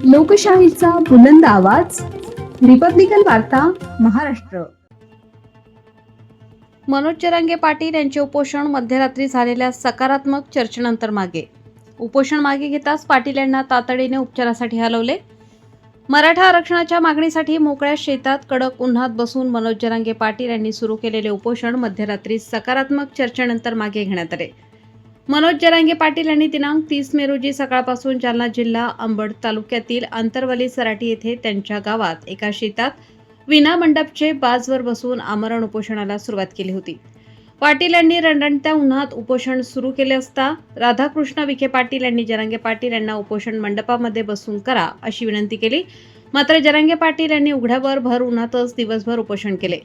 लोकशाहीचा बुलंद आवाज, रिपब्लिकन वार्ता, महाराष्ट्र. मनोज जरांगे पाटील यांचे उपोषण मध्यरात्री झालेल्या सकारात्मक चर्चेनंतर मागे. उपोषण मागे घेताच पाटील यांना तातडीने उपचारासाठी हलवले. मराठा आरक्षणाच्या मागणीसाठी मोकळ्या शेतात कडक उन्हात बसून मनोज जरांगे पाटील यांनी सुरू केलेले उपोषण मध्यरात्री सकारात्मक चर्चेनंतर मागे घेण्यात आले. मनोज जरांगे पाटील यांनी दिनांक 30 मे रोजी सकाळपासून जालना जिल्हा अंबड तालुक्यातील आंतरवली सराटी येथे त्यांच्या गावात एका शेतात विना मंडपचे बाजवर बसून आमरण उपोषणाला सुरुवात केली होती. पाटील यांनी रणरणत्या उन्हात उपोषण सुरू केले असता राधाकृष्ण विखे पाटील यांनी जरांगे पाटील यांना उपोषण मंडपामध्ये बसून करा अशी विनंती केली. मात्र जरांगे पाटील यांनी उघड्यावर भर उन्हातच दिवसभर उपोषण केले.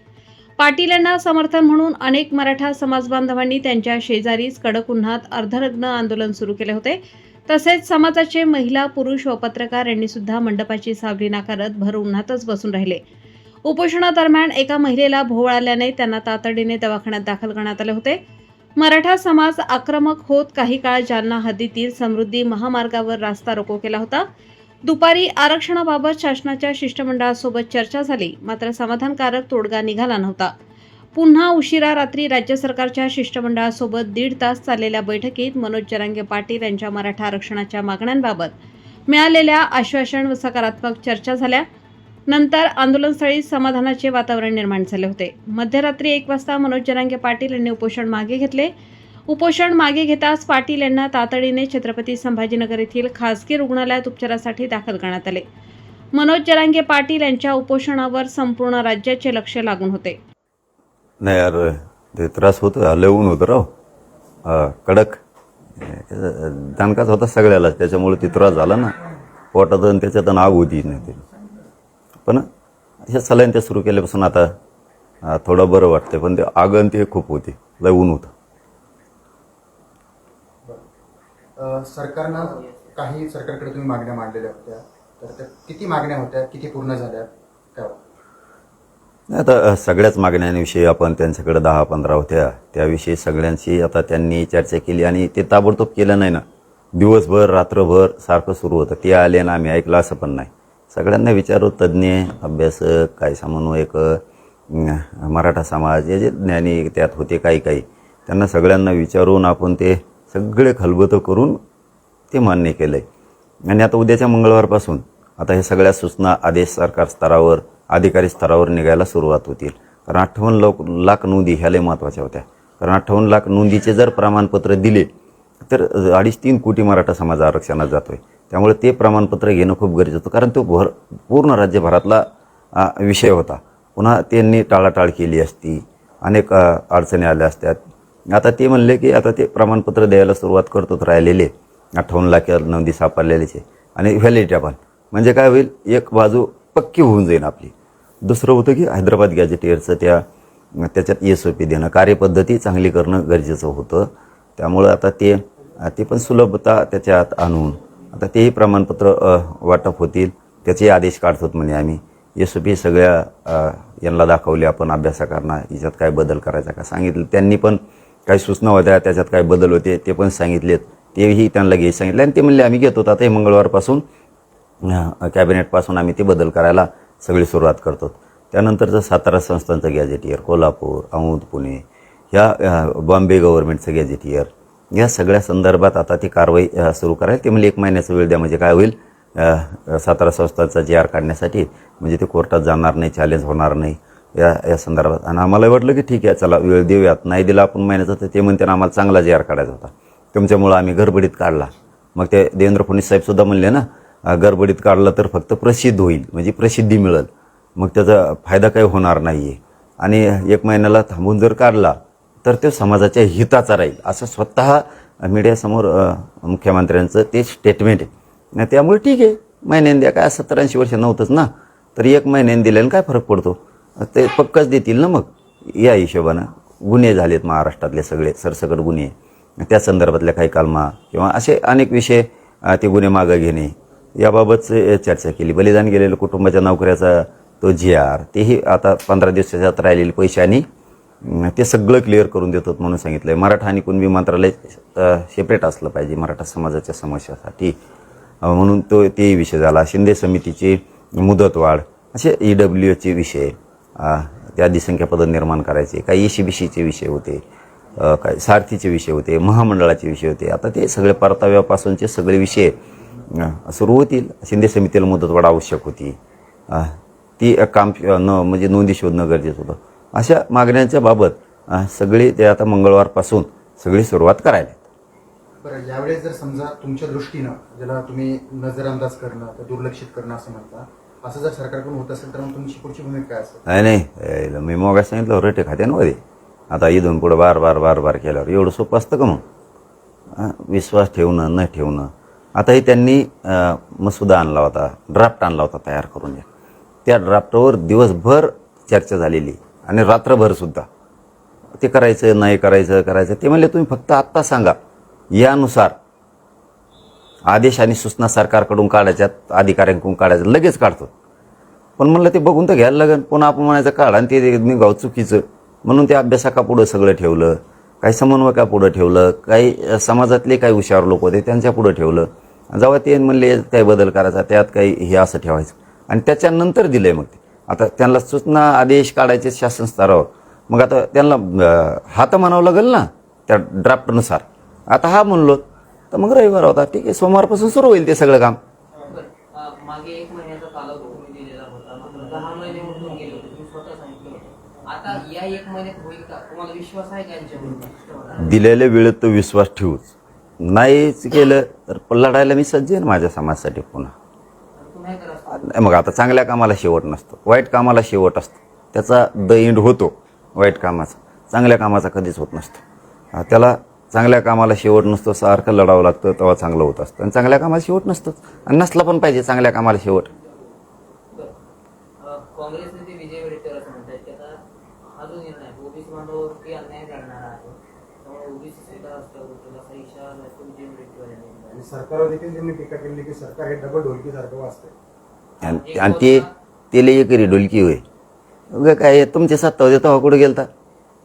पाटील यांना समर्थन म्हणून अनेक मराठा समाज बांधवांनी त्यांच्या शेजारीच कडक उन्हात अर्धनग्न आंदोलन सुरू केले होते. तसेच समाजाचे महिला, पुरुष व पत्रकार यांनी सुद्धा मंडपाची सावली नाकारत भर उन्हातच बसून राहिले. उपोषणादरम्यान एका महिलेला भोवळ आल्याने त्यांना तातडीने दवाखान्यात दाखल करण्यात आले होते. मराठा समाज आक्रमक होत काही काळ जालना हद्दीतील समृद्धी महामार्गावर रास्ता रोको केला होता. दुपारी आरक्षणाबाबत शासनाच्या शिष्टमंडळासोबत चर्चा झाली, मात्र समाधानकारक तोडगा निघाला नव्हता. पुन्हा उशिरा रात्री राज्य सरकारच्या शिष्टमंडळासोबत 1.5 तास चाललेल्या बैठकीत मनोज जरांगे पाटील यांच्या मराठा आरक्षणाच्या मागण्यांबाबत मिळालेल्या आश्वासन व सकारात्मक चर्चा झाल्या. नंतर आंदोलनस्थळी समाधानाचे वातावरण निर्माण झाले होते. मध्यरात्री 1 वाजता मनोज जरांगे पाटील यांनी उपोषण मागे घेतले. उपोषण मागे घेताच पाटील यांना तातडीने छत्रपती संभाजीनगर येथील खासगी रुग्णालयात उपचारासाठी दाखल करण्यात आले. मनोज जरांगे पाटील यांच्या उपोषणावर संपूर्ण राज्याचे लक्ष लागून होते. नाही यार, ते त्रास होतो, लय ऊन होतं राव, कडक दणकाच होता सगळ्याला, त्याच्यामुळे ते त्रास झाला ना पोटात, आणि त्याच्यात आग होती नाही ते. पण अशा सलाईन ते सुरू केल्यापासून आता थोडं बरं वाटतंय, पण ते आग आणि ते खूप होती, लय ऊन होतं. सरकारनं काही सरकारकडे तुम्ही मागण्या मांडलेल्या होत्या, तर त्या किती मागण्या होत्या, किती पूर्ण झाल्या, काय? आता सगळ्याच मागण्यांविषयी आपण त्यांच्याकडे 10-15 होत्या, त्याविषयी सगळ्यांशी आता त्यांनी चर्चा केली, आणि ते ताबडतोब केलं नाही ना. दिवसभर रात्रभर सारखं सुरू होतं. ते आले ना आम्ही ऐकलं असं पण नाही. सगळ्यांना विचारू, तज्ज्ञ, अभ्यासक, काय समन्वयक, मराठा समाज, हे जे ज्ञानी त्यात होते काही त्यांना सगळ्यांना विचारून आपण ते सगळे खलबतं करून ते मान्य केलं आहे. आणि आता उद्याच्या मंगळवारपासून आता हे सगळ्या सूचना आदेश सरकार स्तरावर, अधिकारी स्तरावर निघायला सुरुवात होतील. कारण 58 लाख नोंदी ह्या लय महत्त्वाच्या होत्या. कारण 58 लाख नोंदीचे जर प्रमाणपत्र दिले तर 2.5-3 कोटी मराठा समाज आरक्षणात जातोय. त्यामुळे ते प्रमाणपत्र घेणं खूप गरजेचं होतं, कारण तो पूर्ण राज्यभरातला विषय होता. पुन्हा त्यांनी टाळाटाळ केली असती, अनेक अडचणी आल्या असत्यात. आता ते म्हणले की आता ते प्रमाणपत्र द्यायला सुरुवात करतोच, राहिलेले 58 लाख नोंदी सापडलेलीचे, आणि व्हॅलिडिटी पण म्हणजे काय होईल, एक बाजू पक्की होऊन जाईल आपली. दुसरं होतं की हैदराबाद गॅजेटियरचं त्याच्यात SOP देणं, कार्यपद्धती चांगली करणं गरजेचं होतं. त्यामुळं आता ते पण सुलभता त्याच्यात आणून आता तेही प्रमाणपत्र वाटप होतील, त्याचे आदेश काढतो म्हणे आम्ही. SOP सगळ्या यांना दाखवले आपण, अभ्यासकांना, याच्यात काय बदल करायचा का सांगितलं. त्यांनी पण काही सूचना होत्या, त्याच्यात काय बदल होते ते पण सांगितलेत, तेही त्यांना घ्यायचं सांगितलं, आणि ते म्हणले आम्ही घेतो. आता हे मंगळवारपासून कॅबिनेटपासून आम्ही ते बदल करायला सगळी सुरुवात करतो. त्यानंतरचं सातारा संस्थांचं गॅजेटियर, कोल्हापूर, औंध, पुणे, ह्या बॉम्बे गव्हर्नमेंटचं गॅजेटियर, या सगळ्या संदर्भात आता ती कारवाई सुरू करायला. ते म्हणजे 1 महिन्याचा वेळ द्या, म्हणजे काय होईल, सातारा संस्थांचा JR काढण्यासाठी, म्हणजे ते कोर्टात जाणार नाही, चॅलेंज होणार नाही या संदर्भात. आणि आम्हाला वाटलं की ठीक आहे, चला वेळ देऊयात. नाही दिला आपण महिन्याचा, तर ते म्हणते ना आम्हाला चांगला JR काढायचा होता, तुमच्यामुळं आम्ही गडबडीत काढला. मग ते देवेंद्र फडणवीस साहेबसुद्धा म्हणले ना, गडबडीत काढलं तर फक्त प्रसिद्ध होईल, म्हणजे प्रसिद्धी मिळेल, मग त्याचा फायदा काही होणार नाही आहे. आणि 1 महिन्याला थांबून जर काढला तर ते समाजाच्या हिताचा राहील, असं स्वतः मीडियासमोर मुख्यमंत्र्यांचं ते स्टेटमेंट आहे. त्यामुळे ठीक आहे, महिन्याने द्या, काय 70-80 वर्ष नव्हतंच ना, तर 1 महिन्याने दिल्याने काय फरक पडतो, ते पक्कच देतील ना. मग या हिशोबानं गुन्हे झालेत महाराष्ट्रातले सगळे, सरसकट गुन्हे, त्या संदर्भातल्या काही कलमा किंवा असे अनेक विषय, ते गुन्हे मागं घेणे, याबाबत चर्चा केली. बलिदान गेलेल्या कुटुंबाच्या नोकऱ्याचा तो JR, तेही आता 15 दिवसाच्यात राहिलेले पैसे आणि ते सगळं क्लिअर करून देतात म्हणून सांगितलं आहे. मराठा आणि कुणबी मंत्रालय सेपरेट असलं पाहिजे मराठा समाजाच्या समस्यासाठी. म्हणून तेही विषय झाला. शिंदे समितीची मुदतवाढ, असे EWHचे विषय, त्या अधिसंख्या पदं निर्माण करायचे, काही ECBCचे विषय होते, काही सारथीचे विषय होते, महामंडळाचे विषय होते. आता ते सगळे परताव्यापासूनचे सगळे विषय सुरू होतील. शिंदे समितीला मुदतवाढ आवश्यक होती, ती काम म्हणजे नोंदी शोधणं गरजेचं होतं. अशा मागण्यांच्या बाबत सगळे ते आता मंगळवारपासून सगळी सुरुवात करायला. बरं, यावेळेस जर समजा तुमच्या दृष्टीनं ज्याला तुम्ही नजरअंदाज करणं तर दुर्लक्षित करणं असं म्हणता, असं जर सरकारकडून होत असेल तर मग तुमची पुढची भूमिका काय असेल? नाही, मी मग सांगितलं रेटे खात्यांमध्ये. आता इथून पुढं बार केल्यावर एवढं सोपं असतं का मग? विश्वास ठेवणं न ठेवणं. आताही त्यांनी मसुदा आणला होता, ड्राफ्ट आणला होता तयार करून. त्या ड्राफ्टवर दिवसभर चर्चा झालेली आणि रात्रभरसुद्धा ते करायचं नाही करायचं. ते म्हणले तुम्ही फक्त आत्ता सांगा, यानुसार आदेश आणि सूचना सरकारकडून काढायच्यात, अधिकाऱ्यांकडून काढायचं, लगेच काढतो. पण म्हणलं ते बघून तर घ्यायला लागेल. पुन्हा आपण म्हणायचं काढा आणि ते निघाव चुकीचं म्हणून ते अभ्यासकापुढं सगळं ठेवलं, काही समन्वयकापुढं ठेवलं, काही समाजातले काही हुशार लोक होते त्यांच्या पुढं ठेवलं. जेव्हा ते म्हणले काही बदल करायचा, त्यात काही हे असं ठेवायचं आणि त्याच्यानंतर दिलंय. मग ते आता त्यांना सूचना आदेश काढायचे शासन स्तरावर, मग आता त्यांना हात म्हणावं लागेल ना त्या ड्राफ्टनुसार. आता हा म्हणलो तर मग रविवार होता, ठीक आहे, सोमवारपासून सुरू होईल ते सगळं काम. मागे 1 महिन्याचा कालावधी तुम्ही दिलेला होता, मात्र 10 महिने होऊन गेले होते, तुम्ही स्वतः सांगितलं होतं. आता या 1 महिन्यात होईल का? तुम्हाला विश्वास आहे का यांच्यावर? दिलेल्या वेळेत तो विश्वास ठेवूच, नाहीच केलं तर लढायला मी सज्ज आहे माझ्या समाजासाठी पुन्हा. तुम्ही करा. मग आता चांगल्या कामाला शेवट नसतो, वाईट कामाला शेवट असतो. त्याचा द एंड होतो वाईट कामाचा, चांगल्या कामाचा कधीच होत नसतो. त्याला चांगल्या कामाला शेवट नसतो, सारखं लढावं लागतं तेव्हा चांगलं होत असतं. आणि चांगल्या कामाला शेवट नसतोच आणि नसला पण पाहिजे चांगल्या कामाला शेवट. काँग्रेस नेते विजय वडेट्टीवार असं म्हणतात की आता हा जो निर्णय ओबीसी बांधवावरती अन्याय घडणारा आहे, त्यामुळे ओबीसी सुद्धा रस्त्यावर उतरेल असा इशारा विजय वडेट्टीवार यांनी दिला. आणि सरकारवर देखील त्यांनी टीका केली की सरकार हे डबल ढोलकीसारखं वाजतंय. आणि ते लई करी ढोलकी होय. उगा काय तुमच्या सत्ता होते तेव्हा कुठं गेलता,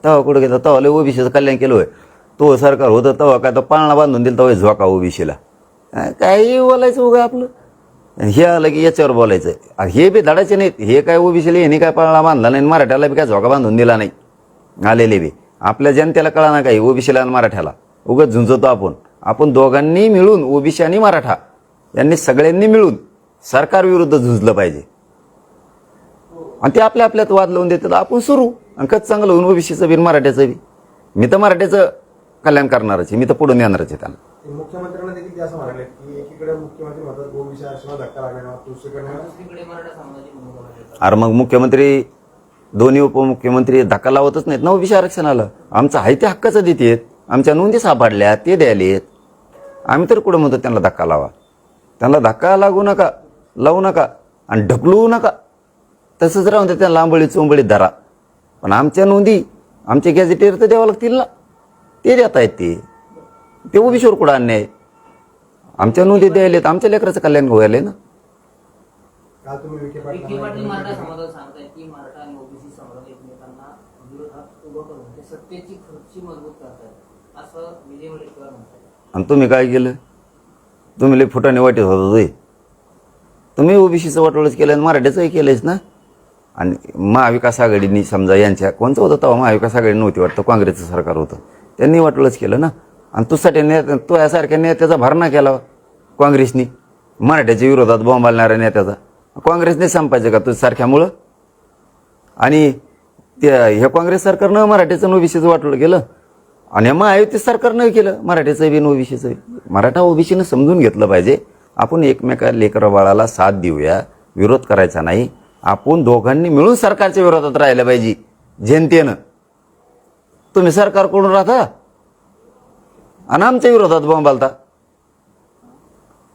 तेव्हा लय ओबीसीचं कल्याण केलं होय. तो सरकार होतं तेव्हा काय तो पाळणा बांधून दिला तेव्हा झोका ओबीसीला. काही बोलायचं उगा आपलं. हे आलं की याच्यावर बोलायचं. हे बी धडाचे नाहीत, हे काय ओबीसीला यांनी काय पाळणा बांधला नाही, मराठ्याला बी काय झोका बांधून दिला नाही. आलेले बी आपल्या जनतेला कळा ना काही, ओबीसीला आणि मराठ्याला उगाच झुंजतो आपण दोघांनी मिळून, ओबीसी आणि मराठा यांनी सगळ्यांनी मिळून सरकार विरुद्ध झुंजलं पाहिजे. आणि ते आपल्या आपल्यात वाद लावून देतात, आपण सुरू आणि कच चांगलं होऊन ओबीसीचं बी मराठ्याचं बी. मी तर मराठ्याचं कल्याण करणारच आहे, मी तर पुढून येणारच आहे त्यांना. मुख्यमंत्र्यांना देखील ते असं म्हणाले की एकीकडे मुख्यमंत्री म्हणतात ओबीसी आरक्षणाला धक्का लागणार, दुसरीकडे मराठा समाजाची भूमिका मांडली. अरे मग मुख्यमंत्री, दोन्ही उपमुख्यमंत्री धक्का लावतच नाहीत ना ओबीसी आरक्षणाला. आमचं आहे ते हक्काचं देतात, आमच्या नोंदी सापडल्या ते द्यायलेत. आम्ही तर कुठं म्हणतो त्यांना धक्का लावा. त्यांना धक्का लावू नका आणि ढकलू नका. तसंच राहून दे, त्यांना लांबळी चोंबळीत धरा. पण आमच्या नोंदी आमचे गॅझेटेर तर द्यावं लागतील ना, ते देता येत. ते ओबीसीवर कुठं अन्याय? आमच्या नोंदी द्यायलेत, आमच्या लेकराचं कल्याण व्हायला ना. काल तुम्ही विखे विखे पाटील पाटील मराठा समाजाला सांगतायत की मराठा आणि ओबीसी समाज एकमेकांना विरोधात उभं करून ते सत्तेची खुर्ची मजबूत करतायत असं विजय वडेट्टीवार म्हणतात. आणि तुम्ही काय केलं? तुम्ही लई फुटाने वाटेत होता. तुम्ही ओबीसीचं वाटोळच केलं आणि मराठ्याचंही केलंच ना. आणि महाविकास आघाडीनी समजा यांच्या कोणचं होतं तेव्हा महाविकास आघाडी नव्हती वाटतं, काँग्रेसचं सरकार होतं, त्यांनी वाटोळच केलं ना. आणि तो यासारख्या नेत्याचा भरणा केला काँग्रेसनी, मराठ्याच्या विरोधात बॉम्ब घालणाऱ्या नेत्याचा. काँग्रेसने संपायचं का तुझ्यासारख्यामुळं? आणि हे काँग्रेस सरकारनं मराठ्याचं ओबीसीचं वाटोळं केलं आणि महायुती सरकारनं केलं मराठ्याचं बी ओबीसीचं. मराठा ओबीसीनं समजून घेतलं पाहिजे, आपण एकमेका लेकरं बाळाला साथ देऊया, विरोध करायचा नाही. आपण दोघांनी मिळून सरकारच्या विरोधात राहिलं पाहिजे जनतेनं. तुम्ही सरकारकडून राहता आणि आमच्या विरोधात बॉम्ब घालता.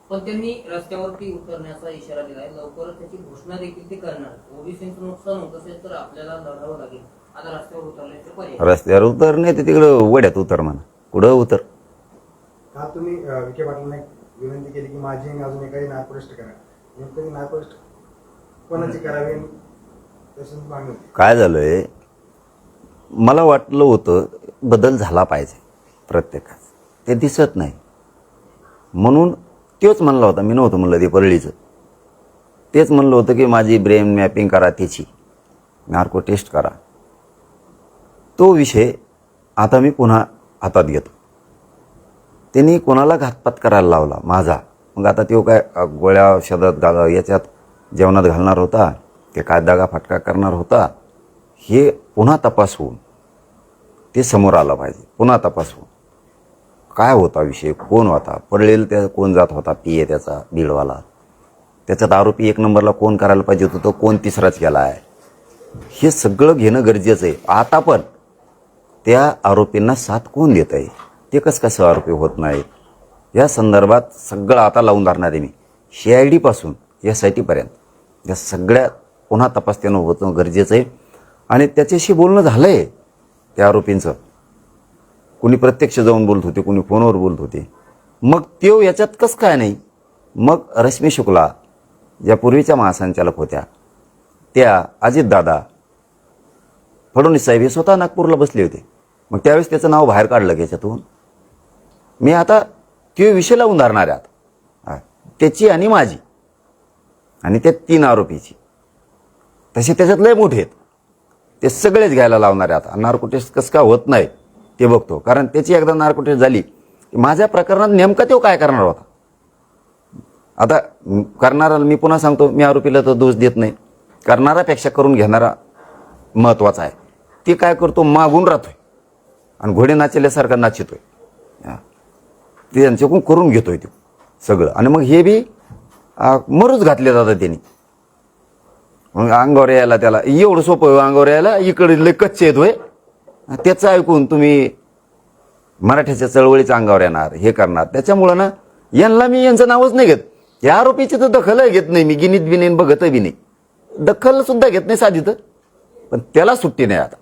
पण त्यांनी रस्त्यावरती उतरण्याचा इशारा दिलाय, लवकरच त्याची घोषणा देखील ते करणार. ओबीसीचं नुकसान होत असेल तर आपल्याला लढावं लागेल. आता रस्त्यावर उतरल्याचे पर्याय. रस्त्यावर उतर नाही तर तिकडं वड्यात उतर म्हणा, कुठं उतर. काल तुम्ही विखे पाटलांना विनंती केली की माझी आणि अजून एखादी नायपृष्ट करा. नेमकं नायपृष्ट कोणाची करावी तसंच मागणी होती. काय झालंय, मला वाटलं होतं बदल झाला पाहिजे प्रत्येकाच, ते दिसत नाही. म्हणून तोच म्हणला होता, मी नव्हतं म्हणलं ते परळीचं. तेच म्हणलं होतं की माझी ब्रेन मॅपिंग करा, त्याची नार्को टेस्ट करा. तो विषय आता मी पुन्हा हातात घेतो. त्यांनी कोणाला घातपात करायला लावला माझा. मग आता तो काय गोळ्या औषधात याच्यात जेवणात घालणार होता, ते काय दगा फटका करणार होता, हे पुन्हा तपास होऊन ते समोर आलं पाहिजे. पुन्हा तपास होऊन काय होता विषय, कोण होता, पडलेला त्या कोण जात होता, पीए त्याचा बीडवाला, त्याच्यात आरोपी एक नंबरला कोण करायला पाहिजे होतं, तो कोण तिसराच केला आहे, हे सगळं घेणं गरजेचं आहे. आता पण त्या आरोपींना साथ कोण देत आहे, ते कसं आरोपी होत नाहीत, या संदर्भात सगळं आता लावून धरणार आहे मी. CID पासून SIT पर्यंत या सगळ्या पुन्हा तपास त्यानं होतं गरजेचं आहे. आणि त्याच्याशी बोलणं झालं आहे त्या आरोपींचं. कुणी प्रत्यक्ष जाऊन बोलत होते, कुणी फोनवर बोलत होते. मग त्यो याच्यात कसं काय नाही. मग रश्मी शुक्ला ज्या पूर्वीच्या महासंचालक होत्या, त्या अजितदादा, फडणवीस साहेब हे स्वतः नागपूरला बसले होते. मग त्यावेळेस त्याचं नाव बाहेर काढलं याच्यातून. मी आता तो विषय लावून धरणार आहे आता, त्याची आणि माझी आणि त्या 3 आरोपीची. तसे त्याच्यात लय मोठे आहेत, ते सगळेच घ्यायला लावणार आहे आता. नार्को टेस्ट कसं काय होत नाही ते बघतो, कारण त्याची एकदा नार्को टेस्ट झाली की माझ्या प्रकरणात नेमका तो काय करणार होता. आता करणाराला मी पुन्हा सांगतो, मी आरोपीला तर दोष देत नाही. करणारापेक्षा करून घेणारा महत्त्वाचा आहे. ते काय करतो, मागून राहतोय आणि घोडे नाचल्यासारखा नाचितोय. ते त्यांच्याकडून करून घेतोय ते सगळं. आणि मग हे बी मरूच घातले जातात त्यांनी. मग अंगावर यायला त्याला एवढं सोपं, अंगावर यायला इकडे लय कच्चे येतोय. त्याचं ऐकून तुम्ही मराठ्याच्या चळवळीच्या अंगावर येणार, हे करणार. त्याच्यामुळं ना यांना मी यांचं नावच नाही घेत. या आरोपीची तर दखलही घेत नाही मी, गिनीत बी नाही, बघतही बी नाही, दखल सुद्धा घेत नाही साधी तर. पण त्याला सुट्टी नाही आता.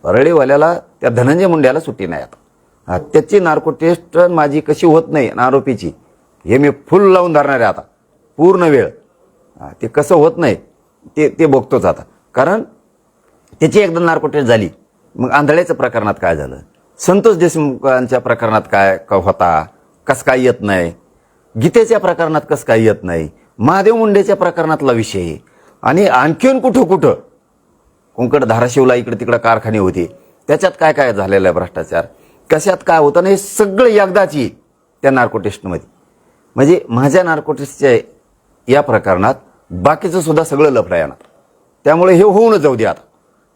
परळीवाल्याला, त्या धनंजय मुंड्याला सुट्टी नाही आता. त्याची नार्को टेस्ट माझी कशी होत नाही आरोपीची, हे मी फुल लावून धरणार आहे आता पूर्ण वेळ. ते कसं होत नाही ते बघतोच आता. कारण त्याची एकदा नार्को टेस्ट झाली. मग आंधळ्याच्या प्रकरणात काय झालं, संतोष देशमुखांच्या प्रकरणात काय होता, कसं काय येत नाही, गीतेच्या प्रकरणात कसं काय येत नाही, महादेव मुंडेच्या प्रकरणातला विषय, आणि आणखीन कुठं कुठं कोंकड धाराशिवला इकडे तिकडे कारखाने होते, त्याच्यात काय काय झालेला आहे भ्रष्टाचार, कशात काय होतं ना, हे सगळं एकदाची त्या नार्को टेस्टमध्ये. म्हणजे माझ्या नार्को टेस्टच्या या प्रकरणात बाकीचं सुद्धा सगळं लफडं येणार. त्यामुळे हे होऊनच जाऊ दे आता.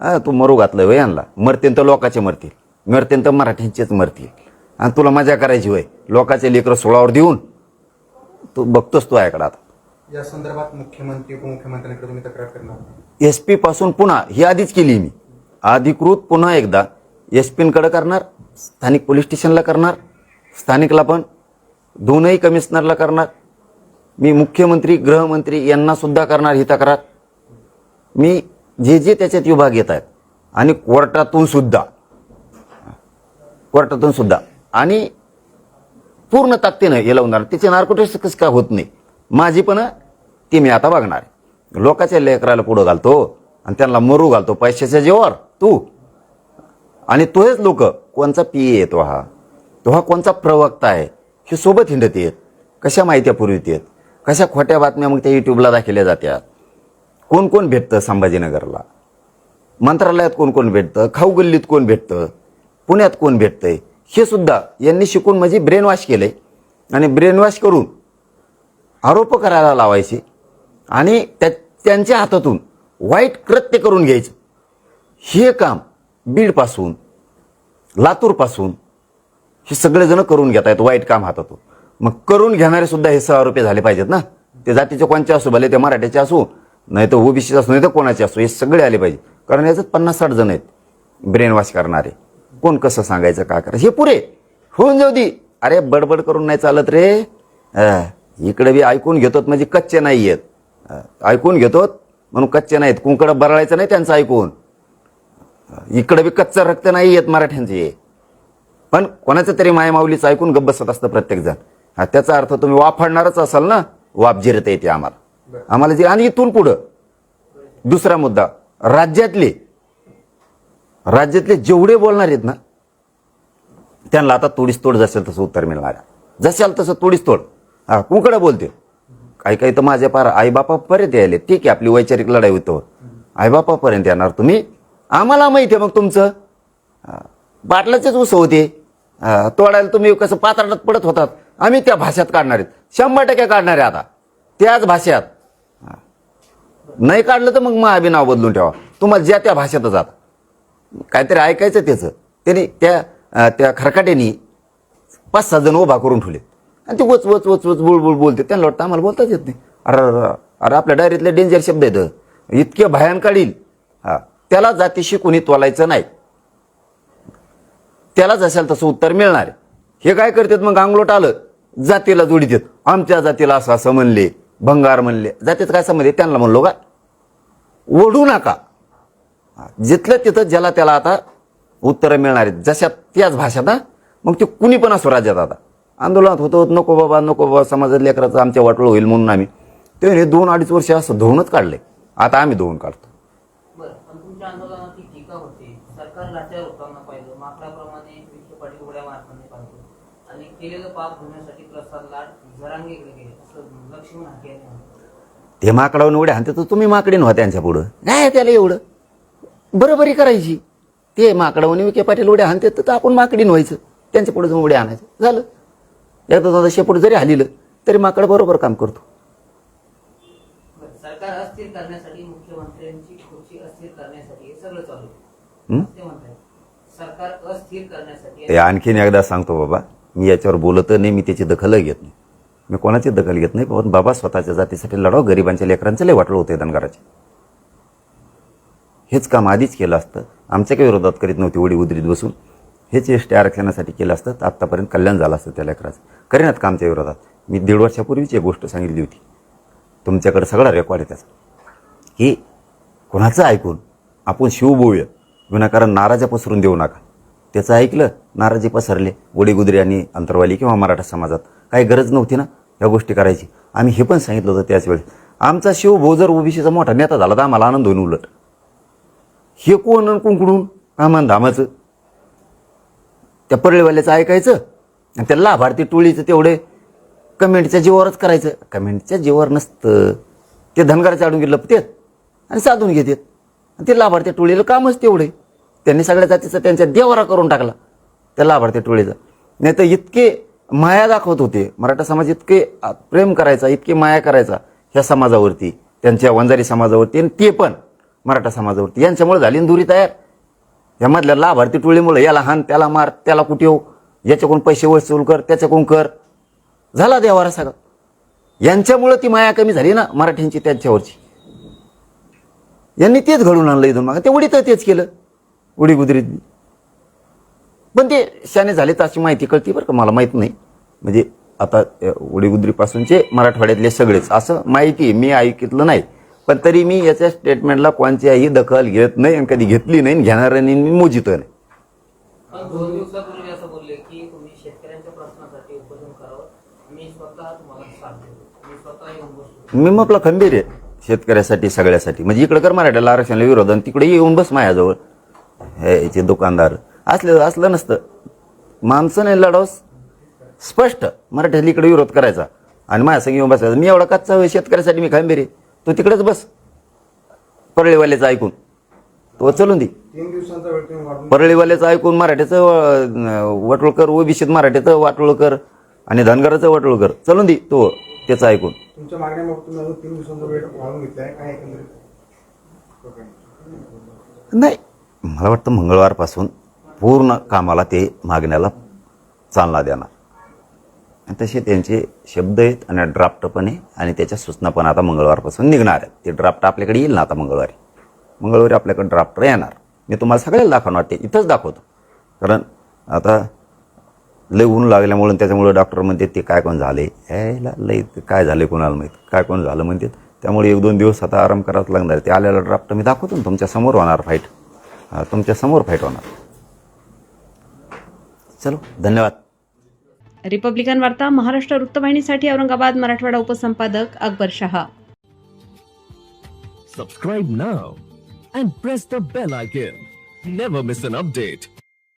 तू मरू घातलं वय यांना, मरतेन तर लोकाचे मरतील, मरतेन तर मराठ्यांचेच मरतील. आणि तुला मजा करायची होय, लोकाचे लेकरं सोळावर देऊन तू बघतोस तू ऐकडा आता. या संदर्भात मुख्यमंत्री उपमुख्यमंत्र्यांकडे तुम्ही तक्रार करणार? SP पासून पुन्हा ही आधीच केली मी, अधिकृत पुन्हा एकदा SP-कडे करणार, स्थानिक पोलीस स्टेशनला करणार, स्थानिकला पण, दोनही कमिशनरला करणार. मी मुख्यमंत्री, गृहमंत्री यांना सुद्धा करणार ही तक्रार. मी जे त्याच्यात विभाग येत आहेत आणि कोर्टातून सुद्धा आणि पूर्ण ताकदीनं हे लावून जाणार. त्याचे नार्को टेस्ट कसं काय होत नाही माझी पण, ती मी आता बघणार. लोकांच्या लेकराला पुढं घालतो आणि त्यांना मरू घालतो पैशाच्या जेवावर तू. आणि तोच लोक, कोणचा PA येतो हा, तो हा कोणचा प्रवक्ता आहे, हे सोबत हिंडत येत, कशा माहित्या पुरवित येत, कशा खोट्या बातम्या मग त्या युट्यूबला दाखवल्या जात्यात. कोण कोण भेटतं संभाजीनगरला, मंत्रालयात कोण कोण भेटतं, खाऊ गल्लीत कोण भेटतं, पुण्यात कोण भेटतंय, हे सुद्धा यांनी शिकून म्हणजे ब्रेन वॉश केलंय. आणि ब्रेन वॉश करून आरोप करायला लावायचे आणि त्यांच्या हातातून वाईट कृत्य करून घ्यायचं. हे काम बीडपासून, लातूरपासून हे सगळेजण करून घेत आहेत वाईट काम हातातून. मग करून घेणारे सुद्धा हे आरोपी झाले पाहिजेत ना. ते जातीचे कोणचे असू, भले ते मराठ्याचे असू, नाही तर OBC असू, नाही तर कोणाचे असू, हे सगळे आले पाहिजे. कारण याच्यात 50-60 जण आहेत ब्रेन वॉश करणारे. कोण कसं सांगायचं, काय करायचं हे पुरे होऊन जाऊ दे. अरे बडबड करून नाही चालत रे. इकडे बी ऐकून घेतोत म्हणजे कच्चे नाही आहेत, ऐकून घेतोत म्हणून कच्चे नाहीत. कुंकडं बरळायचं नाही त्यांचं ऐकून. इकडे बी कच्चं रक्त नाही येत मराठ्यांचे, पण कोणाचं तरी मायमाऊलीचं ऐकून गप्प बसत असतं प्रत्येक जण. त्याचा अर्थ तुम्ही वापरणारच असाल ना, वाप जिरत येते आम्हाला जे. आणि इथून पुढं दुसरा मुद्दा, राज्यातले जेवढे बोलणार आहेत ना, त्यांना आता तोडीस तोड जसेल तसं उत्तर मिळणार आहे. जशाल तसं तोडीस तोड. कुंकडं बोलते. काही काही तर माझ्या पार आईबापापर्यंत यायले. ठीक आहे, आपली वैचारिक लढाई होतो, आईबापापर्यंत येणार तुम्ही. आम्हाला माहिती आहे मग तुमचं बाटलाचेच ऊस होते तोडायला तुम्ही कसं पात्रात पडत होतात. आम्ही त्या भाषेत काढणार आहेत, 100% काढणार आहे आता त्याच भाषेत. नाही काढलं तर मग आम्ही नाव बदलून ठेवा, तुम्हाला ज्या त्या भाषेतच जात काहीतरी ऐकायचं त्याचं. त्यांनी त्या खरकाट्यानी 5-6 जण उभा करून ठेवले आणि ते वच वच वच वच बुळबुळ बोलते. त्यांना वाटतं आम्हाला बोलताच येत नाही. अरे आपल्या डायरीतले डेंजर शब्द आहेत, इतके भयान काढील. त्याला जातीशी कोणी तोलायचं नाही, त्यालाच असेल तसं उत्तर मिळणार आहे. हे काय करतात मग अंगलोट आलं जातीला जोडीत येत. आमच्या जातीला असं असं म्हणले, भंगार म्हणले. जातीत काय संबंध आहे? त्यांना म्हणलो का ओढू नका. जिथलं तिथं ज्याला त्याला आता उत्तरं मिळणार आहेत जशा त्याच भाषेत. मग ते कुणी पण असो राज्यात. आता आंदोलनात होतो नको बाबा समाजात लेकराचं आमच्या वाटोळ होईल म्हणून आम्ही ते 2-2.5 वर्ष असं धुवूनच काढले. आता आम्ही धुवून काढतो. बरं, पण तुमच्या आंदोलनाची टीका होते, सरकार लाचार होताना पाहिलं, माकडाप्रमाणे विखे पाटील उड्या मारताना पाहिलं आणि केलेलं पाप धुण्यासाठी प्रसाद लाड जरांगेकडे गेले असं लक्ष्मण हाके यांनी म्हटलं. ते माकडावर उड्या हाणते तर तुम्ही माकडीन व्हा त्यांच्या पुढं. काय त्याला एवढं बरोबरी करायची. ते माकडावणी विखे पाटील उड्या हाणते तर आपण माकडीन व्हायचं, त्यांच्या पुढे जाऊन उड्या आणायचं. झालं. एकदा शेपूट जरी हलिलं तरी माकड बरोबर काम करतो. सरकार अस्थिर करण्यासाठी, मुख्यमंत्र्यांची खुर्ची अस्थिर करण्यासाठी हे सगळं चालू आहे. ते म्हणतात सरकार अस्थिर करण्यासाठी. ते आणखीन एकदा सांगतो बाबा, मी याच्यावर बोलत नाही, मी त्याची दखल घेत नाही. मी कोणाची दखल घेत नाही. पण बाबा स्वतःच्या जातीसाठी लढाव, गरिबांच्या लेकरांचे लय वाटलं होते धनगराचे. हेच काम आधीच केलं असतं, आमच्या काही विरोधात करीत नव्हती उडी उदरीत बसून. हेच एसटी आरक्षणासाठी केलं असतं तर आत्तापर्यंत कल्याण झालं असतं त्या लेकराचं. करीनात का आमच्या विरोधात. मी 1.5 वर्षापूर्वीची एक गोष्ट सांगितली होती, तुमच्याकडे सगळा रेकॉर्ड आहे त्याचा, की कोणाचं ऐकून आपण शिवबोळूया, विनाकारण नाराजा पसरून देऊ नका. त्याचं ऐकलं, नाराजी पसरले. गोडीगुदरी आणि अंतरवाली किंवा मराठा समाजात काही गरज नव्हती ना या गोष्टी करायची. आम्ही हे पण सांगितलं होतं त्याच वेळेस. आमचा शिवभाऊ जर ओबीसीचा मोठा नेता झाला तर आम्हाला आनंद होईल. उलट हे कोण कुंकडून आमान धामाचं त्या परळीवाल्याचं ऐकायचं आणि त्या लाभार्थी टोळीचं तेवढे कमेंटच्या जीवावरच करायचं. कमेंटच्या जीवावर नसतं, ते धनगराच्या आडून गेलं लपतेत आणि साधून घेतात. आणि ते लाभार्थी टोळीला कामच तेवढे. त्यांनी सगळ्या जातीचा त्यांच्या देवारा करून टाकला त्या लाभार्थी टोळीचा. नाही तर इतके माया दाखवत होते, मराठा समाज इतके प्रेम करायचा, इतके माया करायचा ह्या समाजावरती, त्यांच्या वंजारी समाजावरती आणि ते पण मराठा समाजावरती. यांच्यामुळे झाली दुरी तयार. यामधल्या लाभार्थी टोळीमुळे याला हान, त्याला मार, त्याला कुठे हो, याच्याकडून पैसे वसूल कर, त्याच्याकडून कर, झाला देवारा सगळा. यांच्यामुळे ती माया कमी झाली ना मराठ्यांची त्यांच्यावरची. यांनी तेच घडून आणलं इथून. मग ते उडीत तेच केलं उडी गुजरीत. पण ते शाने झाले तर अशी माहिती कळती बरं का, मला माहीत नाही. म्हणजे आता उडीगुद्रीपासूनचे मराठवाड्यातले सगळेच असं माहिती मी ऐकलं नाही. पण तरी मी याच्या स्टेटमेंटला कोणत्याही दखल घेत नाही आणि कधी घेतली नाही, घेणार नाही, मी मोजितो नाही. पण 2 दिवसापूर्वी असं बोलले की तुम्ही शेतकऱ्यांच्या प्रश्नासाठी उपोषण करावं, मी स्वतः तुम्हाला साथ देतो, मी स्वतः येऊन बसतो. मी म्हटलं खंबीर आहे शेतकऱ्यासाठी, सगळ्यासाठी. म्हणजे इकडे कर मराठ्याला आरक्षणाला विरोध आणि तिकडे येऊन बस माझ्याजवळ. याचे दुकानदार असलं नसतं. माणसं नाही लढाव स्पष्ट मराठ्याला इकडे विरोध करायचा आणि माझ्या संग येऊन बसायचं. मी एवढा कच्चा शेतकऱ्यासाठी मी खंबीर आहे. तो तिकडेच बस परळीवाल्याचं ऐकून तो चलून दे. 3 दिवसांचा वेळ तुम्ही वाढवून परळीवाल्याचं ऐकून मराठ्याचं वाटोळ कर, ओबीसीत मराठ्याचं वाटोळ कर आणि धनगराचं वाटोळ कर, चलून दे तो त्याचं ऐकून. तुमच्या मागण्या तुम्ही अजून 3 दिवसांचा वेळ वाढवून घेतलाय काय एकंदरीत? नाही, मला वाटतं मंगळवारपासून पूर्ण कामाला ते मागण्याला चालना देणार. आणि तसे त्यांचे शब्द आहेत आणि ड्राफ्ट पण आहे आणि त्याच्या सूचना पण आता मंगळवारपासून निघणार आहेत. ते ड्राफ्ट आपल्याकडे येईल ना आता मंगळवारी आपल्याकडे ड्राफ्ट येणार. मी तुम्हाला सगळ्याला दाखवणार, ते इथंच दाखवतो. कारण आता लय ऊन लागल्यामुळे त्याच्यामुळे डॉक्टर म्हणते ते काय कोण झाले, यायला लय काय झाले कोणाला माहीत, काय कोण झालं म्हणते. त्यामुळे 1-2 दिवस आता आराम करावाच लागणार. ते आलेला ड्राफ्ट मी दाखवतो ना, तुमच्या समोर होणार फाईट. तुमच्या समोर फाईट होणार. चलो, धन्यवाद. रिपब्लिकन वार्ता Maharashtra वृत्तवाहिनीसाठी Aurangabad Marathwada उपसंपादक Akbar Shah. Subscribe now and press the bell icon. Never miss an update.